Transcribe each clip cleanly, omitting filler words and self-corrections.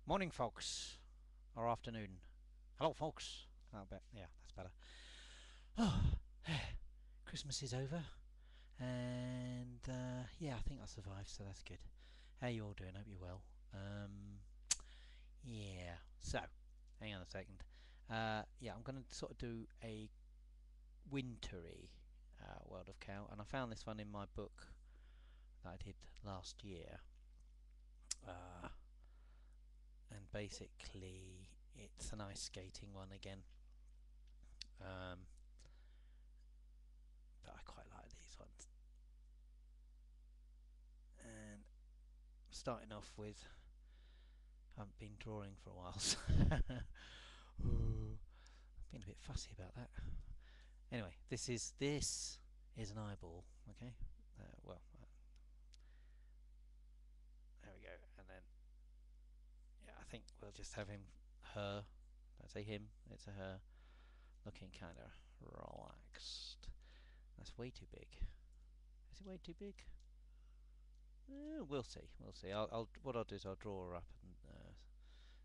Morning, folks, or afternoon. Hello, folks. Oh, yeah, that's better. Oh, Christmas is over, and yeah, I think I survived, so that's good. How you all doing? Hope you're well. Yeah. So, hang on a second. Yeah, I'm going to sort of do a wintry World of Cow, and I found this one in my book that I did last year. Uh, and basically, it's an ice skating one again. Um, but I quite like these ones. And starting off with, I haven't been drawing for a while, so Ooh, I've been a bit fussy about that. Anyway, this is an eyeball. Okay, there we go, and then yeah, I think we'll just have her. I say him. It's a her, looking kind of relaxed. That's way too big. Is it way too big? We'll see. We'll see. What I'll do is I'll draw her up and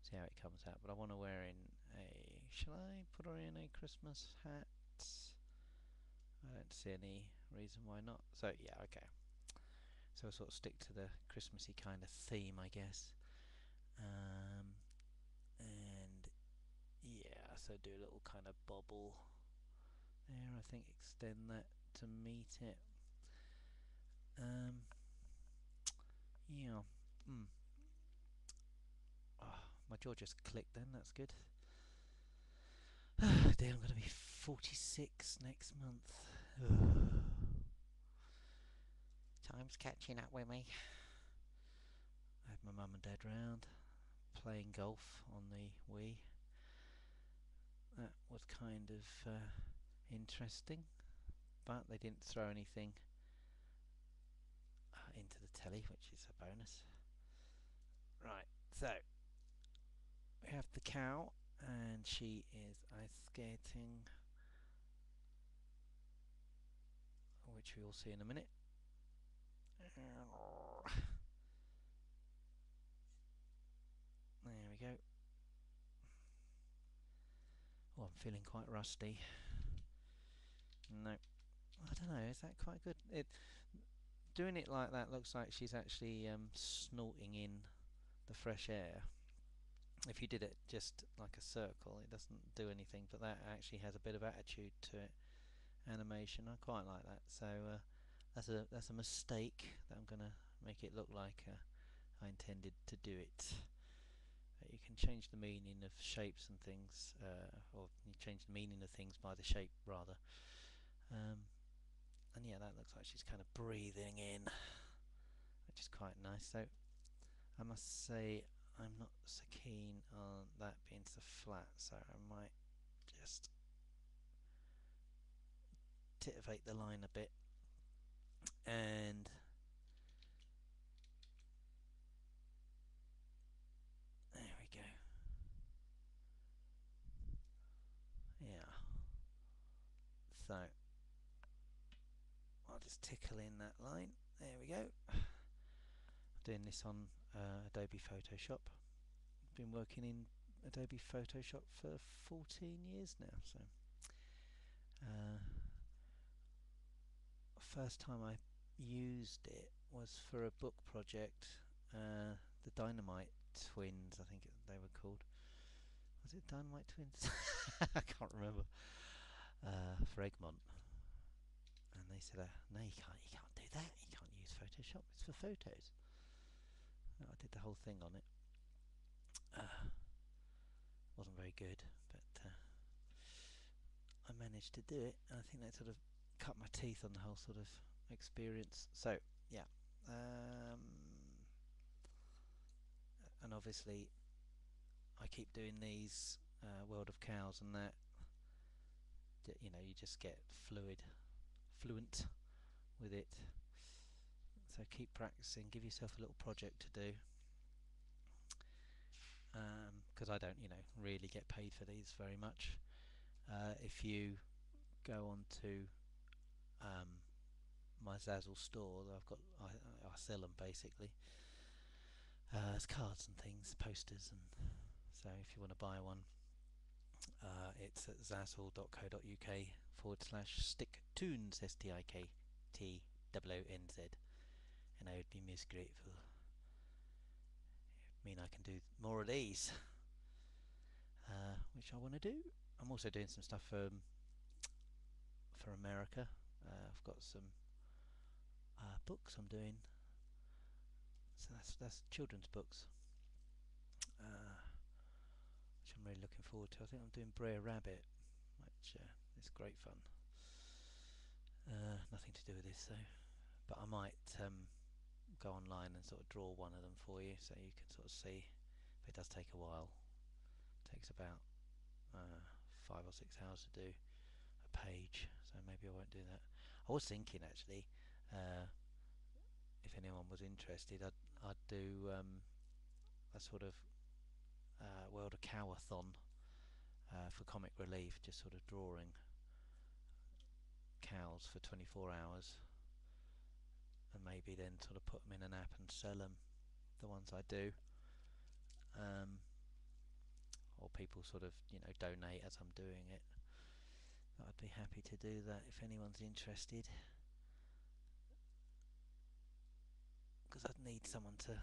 see how it comes out. But I want to wear in a. Shall I put her in a Christmas hat? I don't see any reason why not. So yeah, okay. So we'll sort of stick to the Christmassy kind of theme, I guess. Um, and yeah, so do a little kind of bobble there. I think extend that to meet it. Um, yeah. Mm. Oh, my jaw just clicked then. That's good. Dear, I'm going to be 46 next month. Time's catching up with me. I had my mum and dad round playing golf on the Wii. That was kind of interesting, but they didn't throw anything into the telly, which is a bonus. Right, so we have the cow, and she is ice skating, which we will see in a minute. There we go. Oh, I'm feeling quite rusty. No, I don't know. Is that quite good? Doing it like that looks like she's actually snorting in the fresh air. If you did it just like a circle, it doesn't do anything, but that actually has a bit of attitude to it. Animation, I quite like that. So that's a mistake that I'm gonna make it look like I intended to do it. You can change the meaning of shapes and things, or you change the meaning of things by the shape rather. Um, and yeah, that looks like she's kind of breathing in, which is quite nice. So I must say I'm not so keen on that being so flat, so I might just titivate the line a bit, and there we go. Yeah, so I'll just tickle in that line. There we go. I'm doing this on Adobe Photoshop. I've been working in Adobe Photoshop for 14 years now, so uh, first time I used it was for a book project, the Dynamite Twins, I think they were called. Was it Dynamite Twins? I can't remember. For Egmont, and they said, "No, you can't do that. You can't use Photoshop. It's for photos." I did the whole thing on it. Wasn't very good, but I managed to do it, and I think that sort of cut my teeth on the whole sort of experience. So yeah, and obviously I keep doing these World of Cows, and that you just get fluent with it. So keep practicing. Give yourself a little project to do, because I don't really get paid for these very much. If you go on to my Zazzle store, I sell them basically. There's cards and things, posters, and so if you want to buy one, it's at zazzle.co.uk/Stiktoonz, Stiktoonz, and I would be most grateful. I mean, I can do more of these, which I want to do. I'm also doing some stuff for America. I've got some books I'm doing. So that's children's books, which I'm really looking forward to. I think I'm doing Brer Rabbit, which is great fun. Nothing to do with this though, but I might go online and sort of draw one of them for you, so you can sort of see. But it does take a while. It takes about 5 or 6 hours to do a page, so maybe I won't do that. I was thinking actually, if anyone was interested, I'd do a sort of World of Cowathon for Comic Relief, just sort of drawing cows for 24 hours, and maybe then sort of put them in an app and sell them, the ones I do, or people sort of donate as I'm doing it. I'd be happy to do that if anyone's interested, because I'd need someone to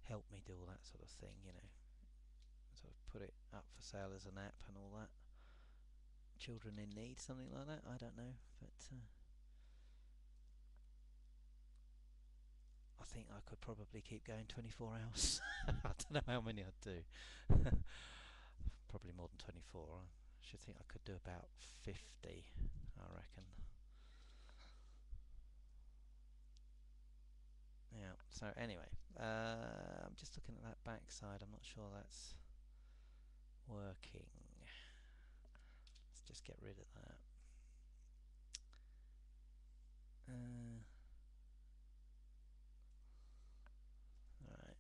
help me do all that sort of thing, sort of put it up for sale as an app and all that. Children in need, something like that, I don't know, but I think I could probably keep going 24 hours. I don't know how many I'd do. Probably more than 24. I should think I could do about 50, I reckon. Yeah, so anyway, I'm just looking at that back side. I'm not sure that's working. Let's just get rid of that. Alright.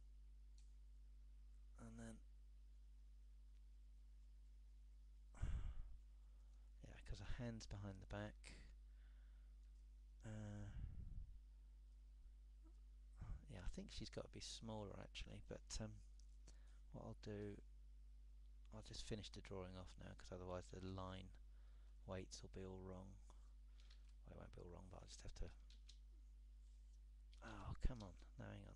And then yeah, because her hand's behind the back. Yeah, I think she's got to be smaller actually, but what I'll do, I'll just finish the drawing off now, because otherwise the line weights will be all wrong. Well, it won't be all wrong, but I'll just have to... Oh, come on. No, hang on.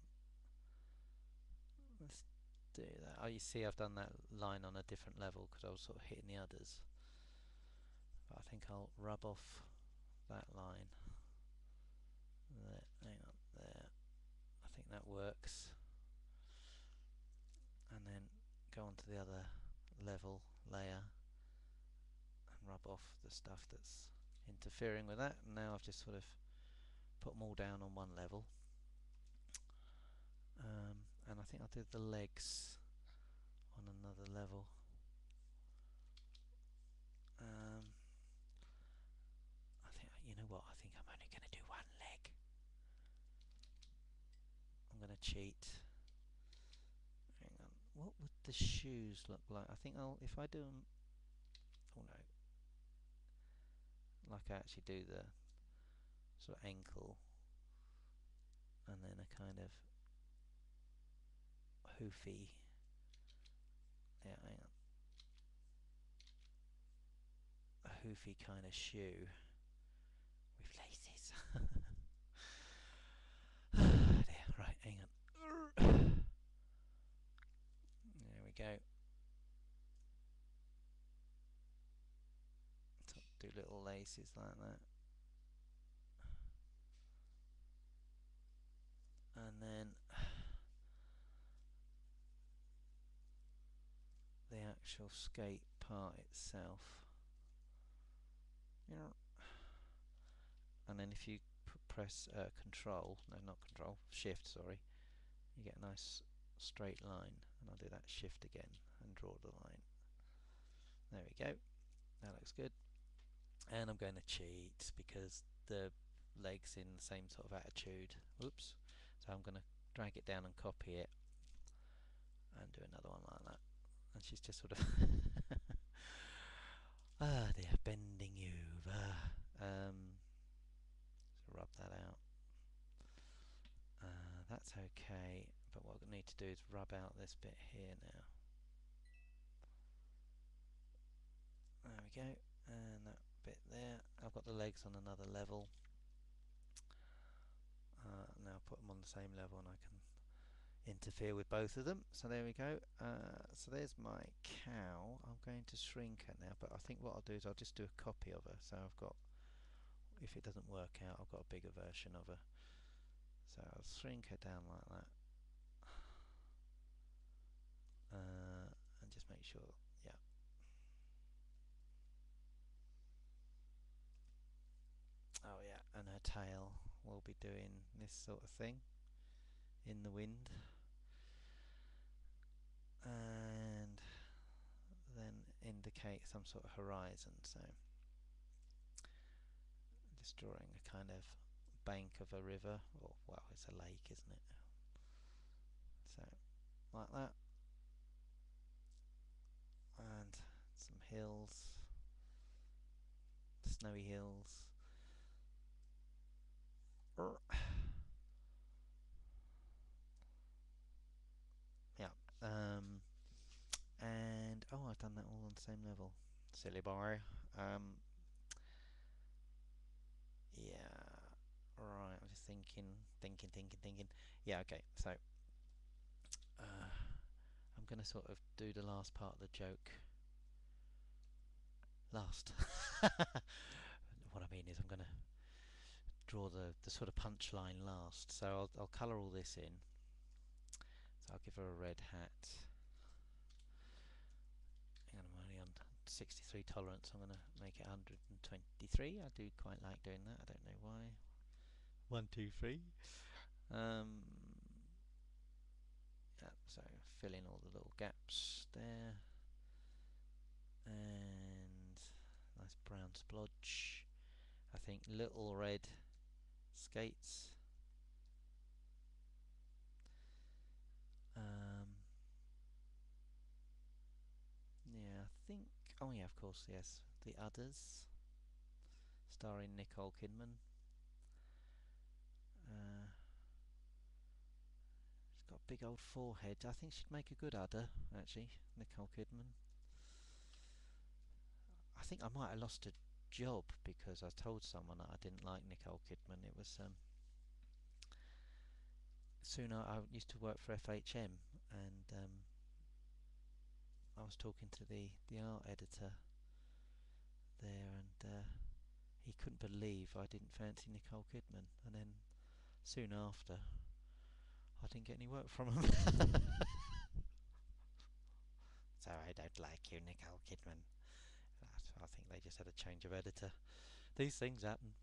Let's do that. Oh, you see I've done that line on a different level because I was sort of hitting the others. But I think I'll rub off that line. There, hang on, there. I think that works. And then go on to the other layer, and rub off the stuff that's interfering with that. And now I've just sort of put them all down on one level. And I think I'll do the legs on another level. I think, you know what, I think I'm only going to do one leg. I'm going to cheat. Hang on, what would the shoes look like? I think if I do them, oh no, like I actually do the sort of ankle, and then a kind of hoofy, yeah, hang on, a hoofy kind of shoe with laces. Oh dear, right, hang on. There we go. So do little laces like that. And then the actual skate part itself. And then if you press control, no, not control, shift, sorry, you get a nice straight line. And I'll do that shift again and draw the line. There we go. That looks good. And I'm going to cheat because the leg's in the same sort of attitude. Oops. So I'm going to drag it down and copy it and do another one like that. And she's just sort of ah dear, bending over. So rub that out. That's okay, but what I need to do is rub out this bit here now. There we go, and that bit there. I've got the legs on another level. Now put them on the same level and I can interfere with both of them. So there we go. So there's my cow. I'm going to shrink her now, but I think what I'll do is I'll just do a copy of her. So I've got, if it doesn't work out, I've got a bigger version of her. So I'll shrink her down like that. And just make sure, yeah. Oh yeah, and her tail will be doing this sort of thing in the wind. And then indicate some sort of horizon. So just drawing a kind of bank of a river, or well, it's a lake, isn't it? So like that, and some hills, snowy hills. Yeah, and oh, I've done that all on the same level. Silly boy. Yeah, right. I'm just thinking. Yeah, okay. So I'm going to sort of do the last part of the joke last. What I mean is I'm going to draw the sort of punchline last. So I'll colour all this in. So I'll give her a red hat. And I'm only on 63 tolerance. I'm going to make it 123. I do quite like doing that. I don't know why. 1, 2, 3. Yeah, so fill in all the little gaps there. And nice brown splodge. I think little red skates. Yeah, I think. Oh yeah, of course, yes. The Others, starring Nicole Kidman. She's got a big old forehead. I think she'd make a good udder, actually, Nicole Kidman. I think I might have lost a job because I told someone that I didn't like Nicole Kidman. It was soon I used to work for FHM, and I was talking to the art editor there, and he couldn't believe I didn't fancy Nicole Kidman. And then soon after, I didn't get any work from him. So I don't like you, Nicole Kidman. I think they just had a change of editor. These things happen.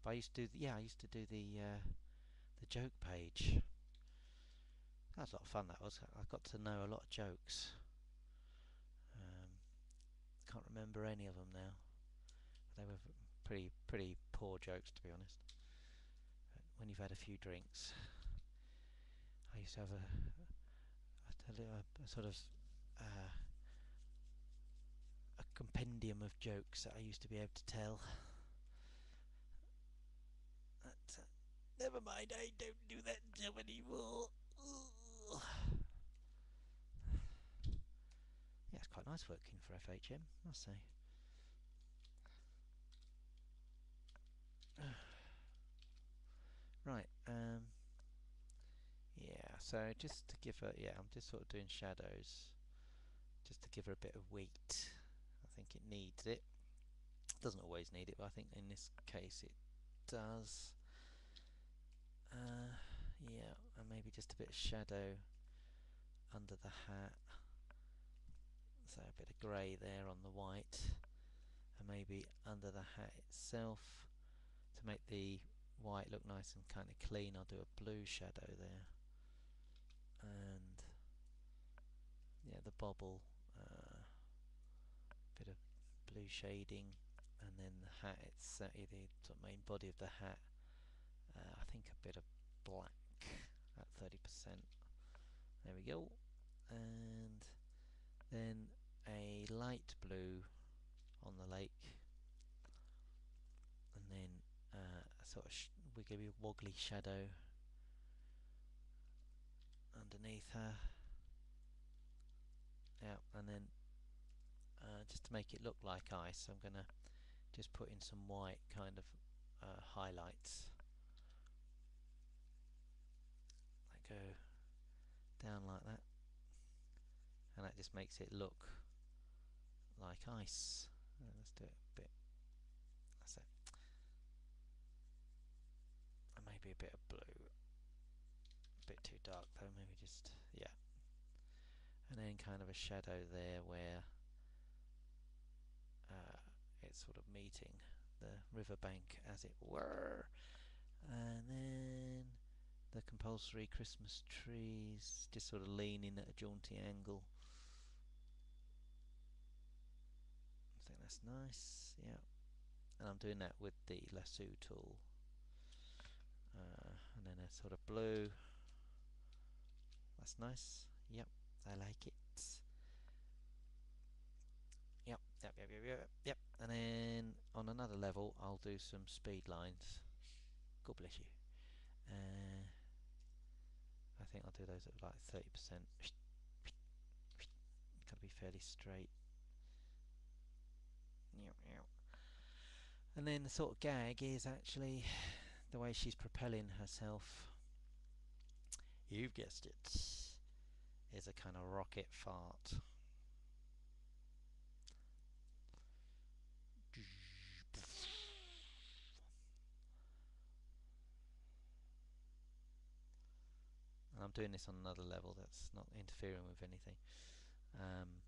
But I used to do, I used to do the joke page. That was a lot of fun. That was. I got to know a lot of jokes. Can't remember any of them now. They were pretty poor jokes, to be honest. But when you've had a few drinks, I used to have a sort of a compendium of jokes that I used to be able to tell. But, never mind, I don't do that job anymore. Yeah, it's quite nice working for FHM, I must say. Right, yeah, so just to give her, yeah, I'm just sort of doing shadows, just to give her a bit of weight. I think it needs it. Doesn't always need it, but I think in this case it does. Yeah, and maybe just a bit of shadow under the hat. So a bit of grey there on the white, and maybe under the hat itself to make the white look nice and kind of clean. I'll do a blue shadow there, and yeah, the bobble, bit of blue shading, and then the hat itself, the sort of main body of the hat. I think a bit of black at 30%. There we go, and then a light blue on the lake, and then a sort of wiggly woggly shadow underneath her. Yeah, and then just to make it look like ice, I'm gonna just put in some white kind of highlights that go down like that, and that just makes it look like ice. Let's do it a bit. That's it. And maybe a bit of blue. A bit too dark though. Maybe just yeah. And then kind of a shadow there where it's sort of meeting the riverbank, as it were. And then the compulsory Christmas trees just sort of leaning at a jaunty angle. I think that's nice. Yeah. And I'm doing that with the lasso tool. And then a sort of blue. That's nice. Yep, I like it. Yep. And then on another level, I'll do some speed lines. God bless you. I think I'll do those at like 30%. Gotta be fairly straight. And then the sort of gag is actually the way she's propelling herself. You've guessed it. Is a kind of rocket fart. And I'm doing this on another level that's not interfering with anything. And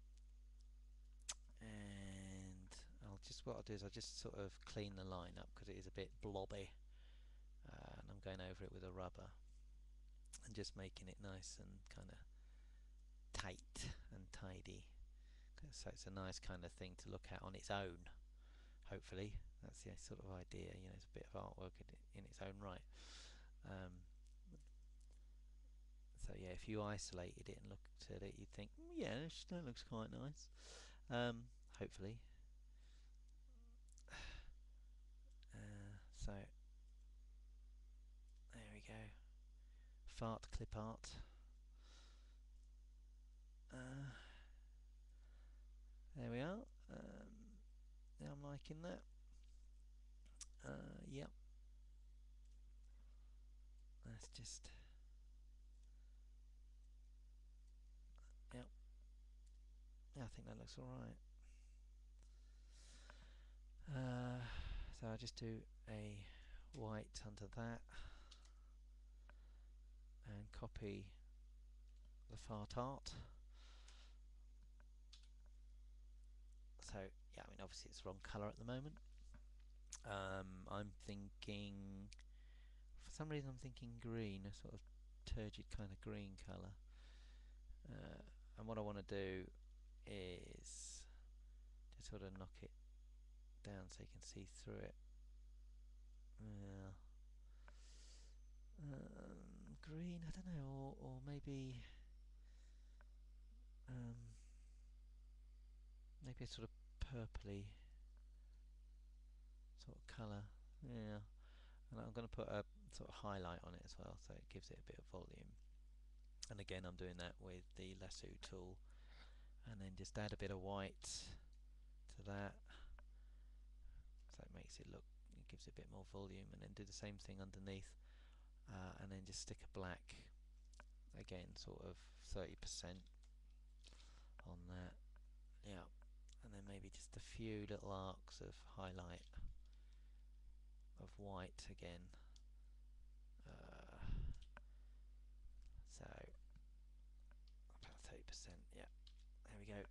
what I'll do is I'll just sort of clean the line up because it is a bit blobby. And I'm going over it with a rubber and just making it nice and kind of tight and tidy. So it's a nice kind of thing to look at on its own. Hopefully, that's the sort of idea. You know, it's a bit of artwork in its own right. So yeah, if you isolated it and looked at it, you'd think, yeah, that looks quite nice. Hopefully. So there we go. Fart clip art. There we are. Yeah, I'm liking that. Yep. Let's just. Yep. Yeah, I think that looks alright. So I'll just do a white under that and copy the fart art. So yeah, I mean obviously it's wrong colour at the moment. I'm thinking, for some reason I'm thinking green, a sort of turgid kind of green colour. And what I want to do is just sort of knock it down so you can see through it. Yeah. Green, I don't know, or maybe maybe a sort of purpley sort of colour. Yeah. And I'm going to put a sort of highlight on it as well, so it gives it a bit of volume. And again, I'm doing that with the lasso tool, and then just add a bit of white to that, so it makes it look, it gives it a bit more volume. And then do the same thing underneath, and then just stick a black, again, sort of 30% on that. Yeah. And then maybe just a few little arcs of highlight of white again. So about 30%. Yeah, there we go.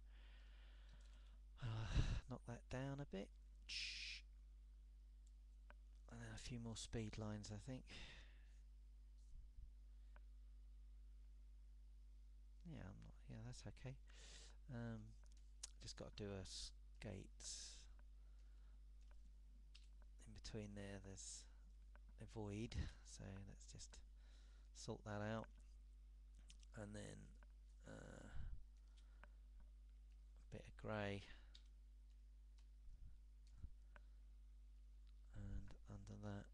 Knock that down a bit, and then a few more speed lines, I think. Yeah, that's okay. Just got to do a skate in between there. There's a void, so let's just sort that out. And then a bit of grey, and under that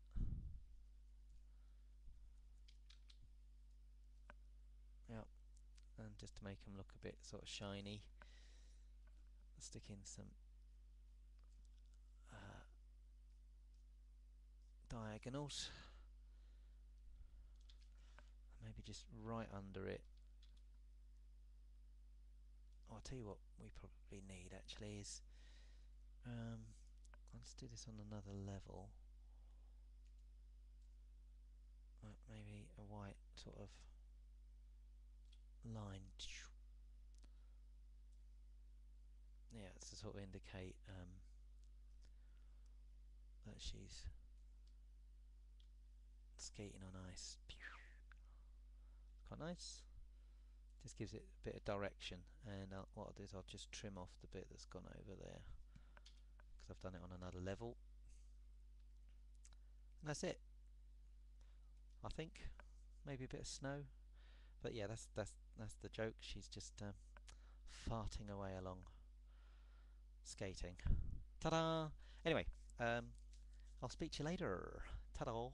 yep. make them look a bit sort of shiny. Stick in some diagonals, maybe just right under it. I'll tell you what we probably need actually is let's do this on another level. Maybe a white sort of line. Yeah, it's to sort of indicate that she's skating on ice. Quite nice. Just gives it a bit of direction, and what I'll do is I'll just trim off the bit that's gone over there because I've done it on another level. And that's it. I think maybe a bit of snow, but yeah, that's the joke. She's just farting away along, skating. Ta-da! Anyway, I'll speak to you later. Ta-da!